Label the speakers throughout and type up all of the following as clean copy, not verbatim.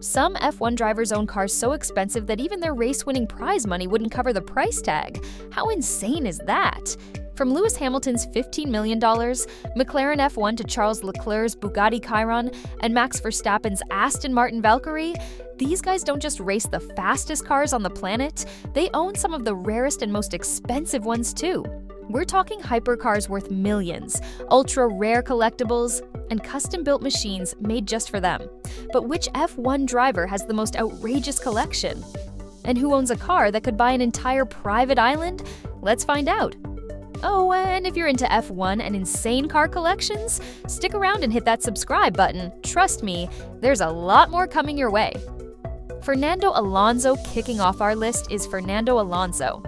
Speaker 1: Some F1 drivers own cars so expensive that even their race-winning prize money wouldn't cover the price tag. How insane is that? From Lewis Hamilton's $15 million, McLaren F1 to Charles Leclerc's Bugatti Chiron, and Max Verstappen's Aston Martin Valkyrie, these guys don't just race the fastest cars on the planet, they own some of the rarest and most expensive ones too. We're talking hypercars worth millions, ultra-rare collectibles, and custom-built machines made just for them. But which F1 driver has the most outrageous collection? And who owns a car that could buy an entire private island? Let's find out. Oh, and if you're into F1 and insane car collections, stick around and hit that subscribe button. Trust me, there's a lot more coming your way. Fernando Alonso kicking off our list is Fernando Alonso.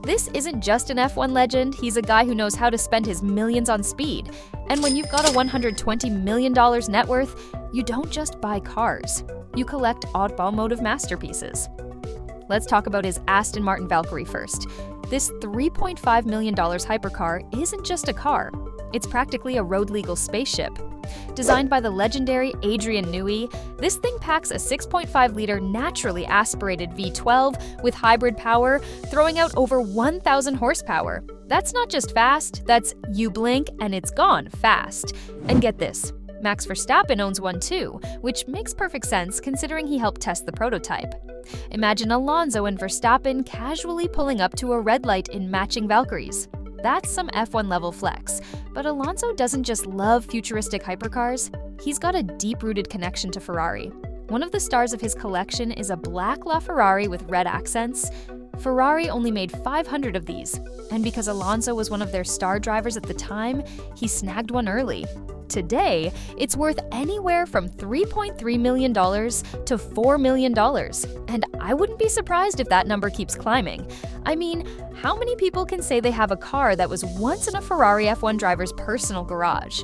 Speaker 1: This isn't just an F1 legend, he's a guy who knows how to spend his millions on speed. And when you've got a $120 million net worth, you don't just buy cars. You collect automotive masterpieces. Let's talk about his Aston Martin Valkyrie first. This $3.5 million hypercar isn't just a car, it's practically a road-legal spaceship. Designed by the legendary Adrian Newey, this thing packs a 6.5-liter naturally aspirated V12 with hybrid power, throwing out over 1,000 horsepower. That's not just fast, that's you blink and it's gone fast. And get this, Max Verstappen owns one too, which makes perfect sense considering he helped test the prototype. Imagine Alonso and Verstappen casually pulling up to a red light in matching Valkyries. That's some F1 level flex, but Alonso doesn't just love futuristic hypercars, he's got a deep-rooted connection to Ferrari. One of the stars of his collection is a black LaFerrari with red accents. Ferrari only made 500 of these, and because Alonso was one of their star drivers at the time, he snagged one early. Today, it's worth anywhere from $3.3 million to $4 million, and I wouldn't be surprised if that number keeps climbing. I mean, how many people can say they have a car that was once in a Ferrari F1 driver's personal garage?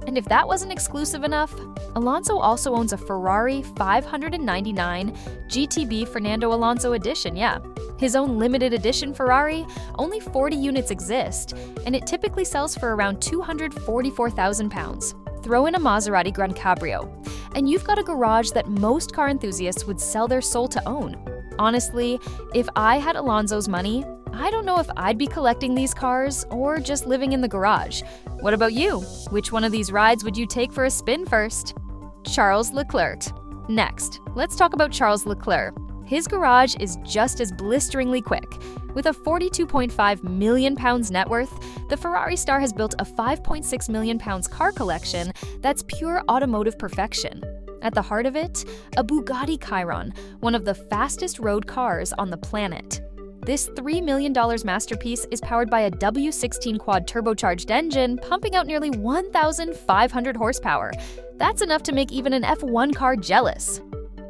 Speaker 1: And if that wasn't exclusive enough, Alonso also owns a Ferrari 599 GTB Fernando Alonso edition, His own limited edition Ferrari, only 40 units exist, and it typically sells for around £244,000. Throw in a Maserati Grand Cabrio, and you've got a garage that most car enthusiasts would sell their soul to own. Honestly, if I had Alonso's money, I don't know if I'd be collecting these cars or just living in the garage. What about you? Which one of these rides would you take for a spin first? Charles Leclerc. Next, let's talk about Charles Leclerc. His garage is just as blisteringly quick. With a £42.5 million net worth, the Ferrari star has built a £5.6 million car collection that's pure automotive perfection. At the heart of it, a Bugatti Chiron, one of the fastest road cars on the planet. This $3 million masterpiece is powered by a W16 quad turbocharged engine, pumping out nearly 1,500 horsepower. That's enough to make even an F1 car jealous.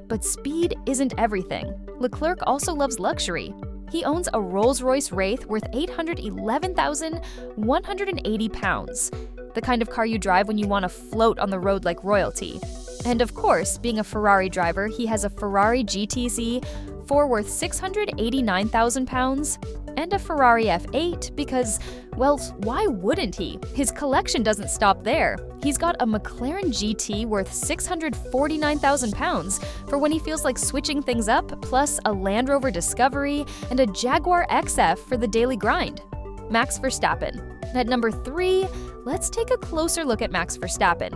Speaker 1: But speed isn't everything. Leclerc also loves luxury. He owns a Rolls-Royce Wraith worth £811,180, the kind of car you drive when you want to float on the road like royalty. And of course, being a Ferrari driver, he has a Ferrari GTZ worth £689,000, and a Ferrari F8 because, well, why wouldn't he? His collection doesn't stop there. He's got a McLaren GT worth £649,000 for when he feels like switching things up, plus a Land Rover Discovery and a Jaguar XF for the daily grind. Max Verstappen. At number 3, let's take a closer look at Max Verstappen.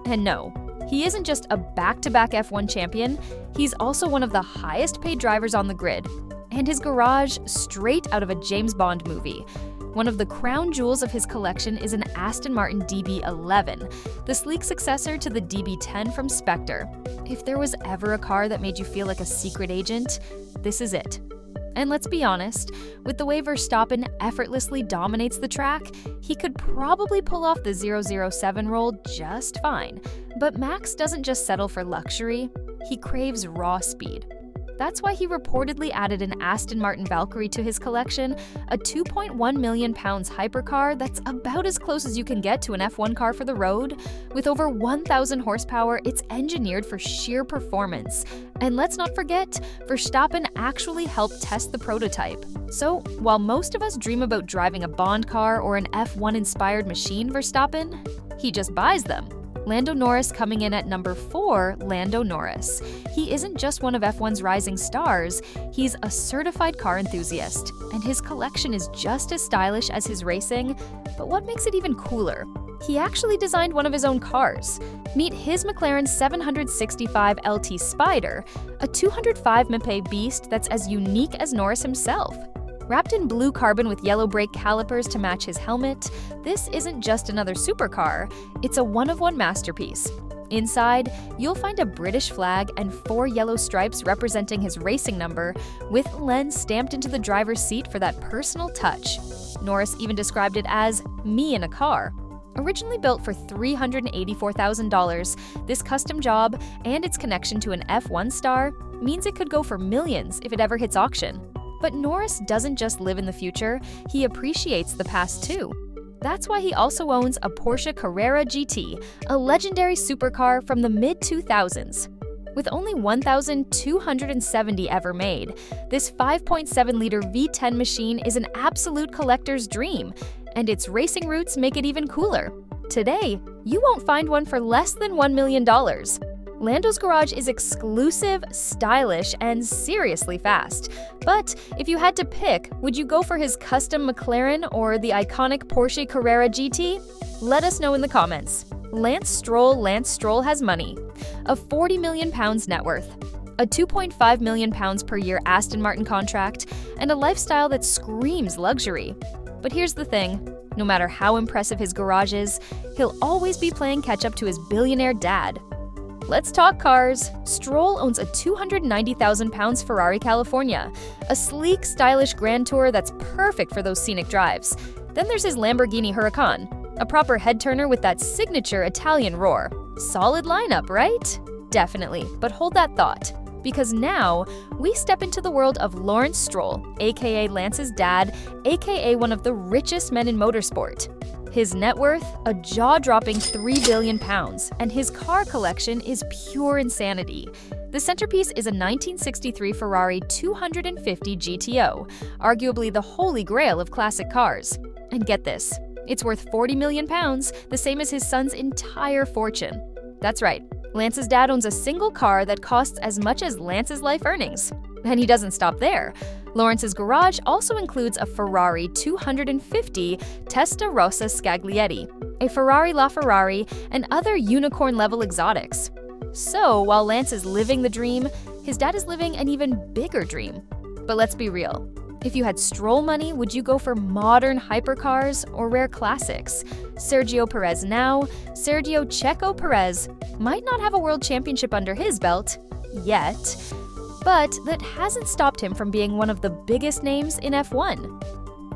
Speaker 1: And no, he isn't just a back-to-back F1 champion, he's also one of the highest-paid drivers on the grid. And his garage, straight out of a James Bond movie. One of the crown jewels of his collection is an Aston Martin DB11, the sleek successor to the DB10 from Spectre. If there was ever a car that made you feel like a secret agent, this is it. And let's be honest, with the way Verstappen effortlessly dominates the track, he could probably pull off the 007 role just fine. But Max doesn't just settle for luxury, he craves raw speed. That's why he reportedly added an Aston Martin Valkyrie to his collection, a £2.1 million hypercar that's about as close as you can get to an F1 car for the road. With over 1,000 horsepower, it's engineered for sheer performance. And let's not forget, Verstappen actually helped test the prototype. So, while most of us dream about driving a Bond car or an F1-inspired machine, Verstappen, he just buys them. Lando Norris coming in at number 4, Lando Norris. He isn't just one of F1's rising stars, he's a certified car enthusiast, and his collection is just as stylish as his racing. But what makes it even cooler? He actually designed one of his own cars. Meet his McLaren 765 LT Spider, a 205 mph beast that's as unique as Norris himself. Wrapped in blue carbon with yellow brake calipers to match his helmet, this isn't just another supercar, it's a one-of-one masterpiece. Inside, you'll find a British flag and 4 yellow stripes representing his racing number, with Lens stamped into the driver's seat for that personal touch. Norris even described it as "me in a car." Originally built for $384,000, this custom job and its connection to an F1 star means it could go for millions if it ever hits auction. But Norris doesn't just live in the future, he appreciates the past too. That's why he also owns a Porsche Carrera GT, a legendary supercar from the mid-2000s. With only 1,270 ever made, this 5.7-liter V10 machine is an absolute collector's dream, and its racing roots make it even cooler. Today, you won't find one for less than $1 million. Lando's garage is exclusive, stylish, and seriously fast. But if you had to pick, would you go for his custom McLaren or the iconic Porsche Carrera GT? Let us know in the comments. Lance Stroll has money. A £40 million net worth, a £2.5 million per year Aston Martin contract, and a lifestyle that screams luxury. But here's the thing, no matter how impressive his garage is, he'll always be playing catch-up to his billionaire dad. Let's talk cars. Stroll owns a £290,000 Ferrari California, a sleek, stylish Grand Tour that's perfect for those scenic drives. Then there's his Lamborghini Huracan, a proper head-turner with that signature Italian roar. Solid lineup, right? Definitely, but hold that thought, because now we step into the world of Lawrence Stroll, aka Lance's dad, aka one of the richest men in motorsport. His net worth, a jaw-dropping £3 billion, and his car collection is pure insanity. The centerpiece is a 1963 Ferrari 250 GTO, arguably the holy grail of classic cars. And get this, it's worth £40 million, the same as his son's entire fortune. That's right, Lance's dad owns a single car that costs as much as Lance's life earnings. And he doesn't stop there. Lawrence's garage also includes a Ferrari 250 Testarossa Scaglietti, a Ferrari LaFerrari, and other unicorn-level exotics. So, while Lance is living the dream, his dad is living an even bigger dream. But let's be real. If you had Stroll money, would you go for modern hypercars or rare classics? Sergio Perez now, Sergio Checo Perez, might not have a world championship under his belt, yet, but that hasn't stopped him from being one of the biggest names in F1.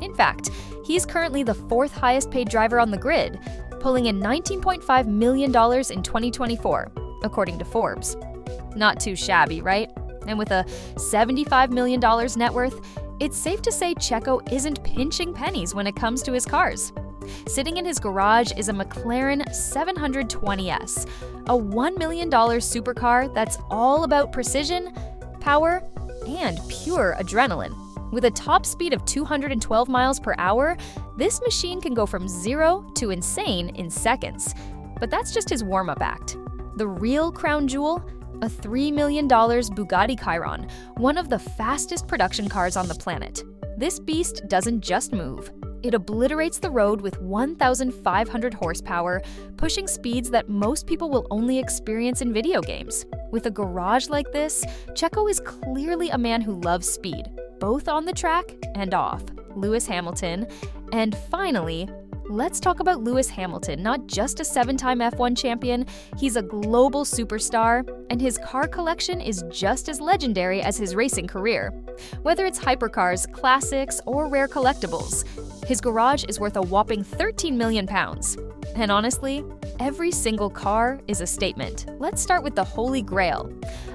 Speaker 1: In fact, he's currently the 4th highest paid driver on the grid, pulling in $19.5 million in 2024, according to Forbes. Not too shabby, right? And with a $75 million net worth, it's safe to say Checo isn't pinching pennies when it comes to his cars. Sitting in his garage is a McLaren 720S, a $1 million supercar that's all about precision, power, and pure adrenaline. With a top speed of 212 miles per hour, this machine can go from 0 to insane in seconds. But that's just his warm-up act. The real crown jewel? A $3 million Bugatti Chiron, one of the fastest production cars on the planet. This beast doesn't just move. It obliterates the road with 1,500 horsepower, pushing speeds that most people will only experience in video games. With a garage like this, Checo is clearly a man who loves speed, both on the track and off. Lewis Hamilton. And finally, let's talk about Lewis Hamilton, not just a 7-time F1 champion, he's a global superstar, and his car collection is just as legendary as his racing career. Whether it's hypercars, classics, or rare collectibles, his garage is worth a whopping £13 million. And honestly, every single car is a statement. Let's start with the Holy Grail,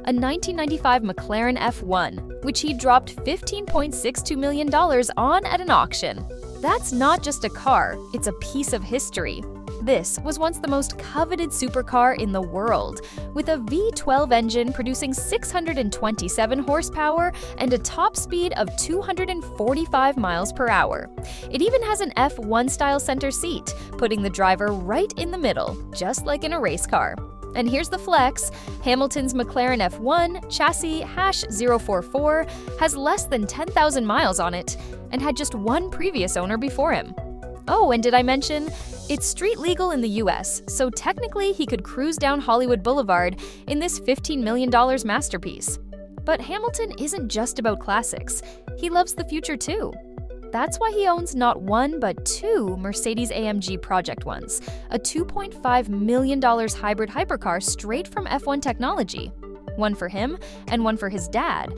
Speaker 1: a 1995 McLaren F1, which he dropped $15.62 million on at an auction. That's not just a car, it's a piece of history. This was once the most coveted supercar in the world, with a V12 engine producing 627 horsepower and a top speed of 245 miles per hour. It even has an F1-style center seat, putting the driver right in the middle, just like in a race car. And here's the flex: Hamilton's McLaren F1 chassis #044 has less than 10,000 miles on it and had just one previous owner before him. Oh, and did I mention, it's street legal in the US, so technically he could cruise down Hollywood Boulevard in this $15 million masterpiece. But Hamilton isn't just about classics. He loves the future too. That's why he owns not one but two Mercedes-AMG Project Ones, a $2.5 million hybrid hypercar straight from F1 technology. One for him and one for his dad.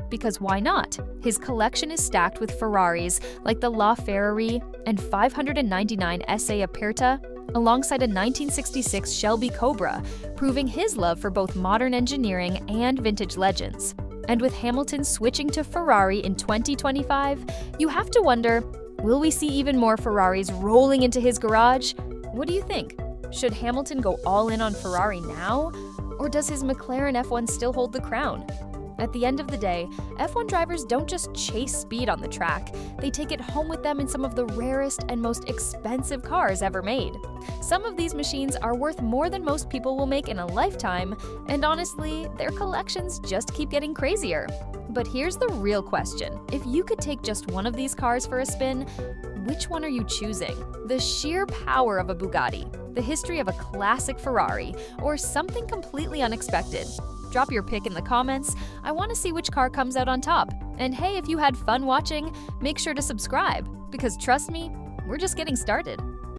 Speaker 1: Because why not? His collection is stacked with Ferraris like the LaFerrari and 599 SA Aperta, alongside a 1966 Shelby Cobra, proving his love for both modern engineering and vintage legends. And with Hamilton switching to Ferrari in 2025, you have to wonder, will we see even more Ferraris rolling into his garage? What do you think? Should Hamilton go all in on Ferrari now? Or does his McLaren F1 still hold the crown? At the end of the day, F1 drivers don't just chase speed on the track, they take it home with them in some of the rarest and most expensive cars ever made. Some of these machines are worth more than most people will make in a lifetime, and honestly, their collections just keep getting crazier. But here's the real question: if you could take just one of these cars for a spin, which one are you choosing? The sheer power of a Bugatti, the history of a classic Ferrari, or something completely unexpected? Drop your pick in the comments. I want to see which car comes out on top. And hey, if you had fun watching, make sure to subscribe, because trust me, we're just getting started.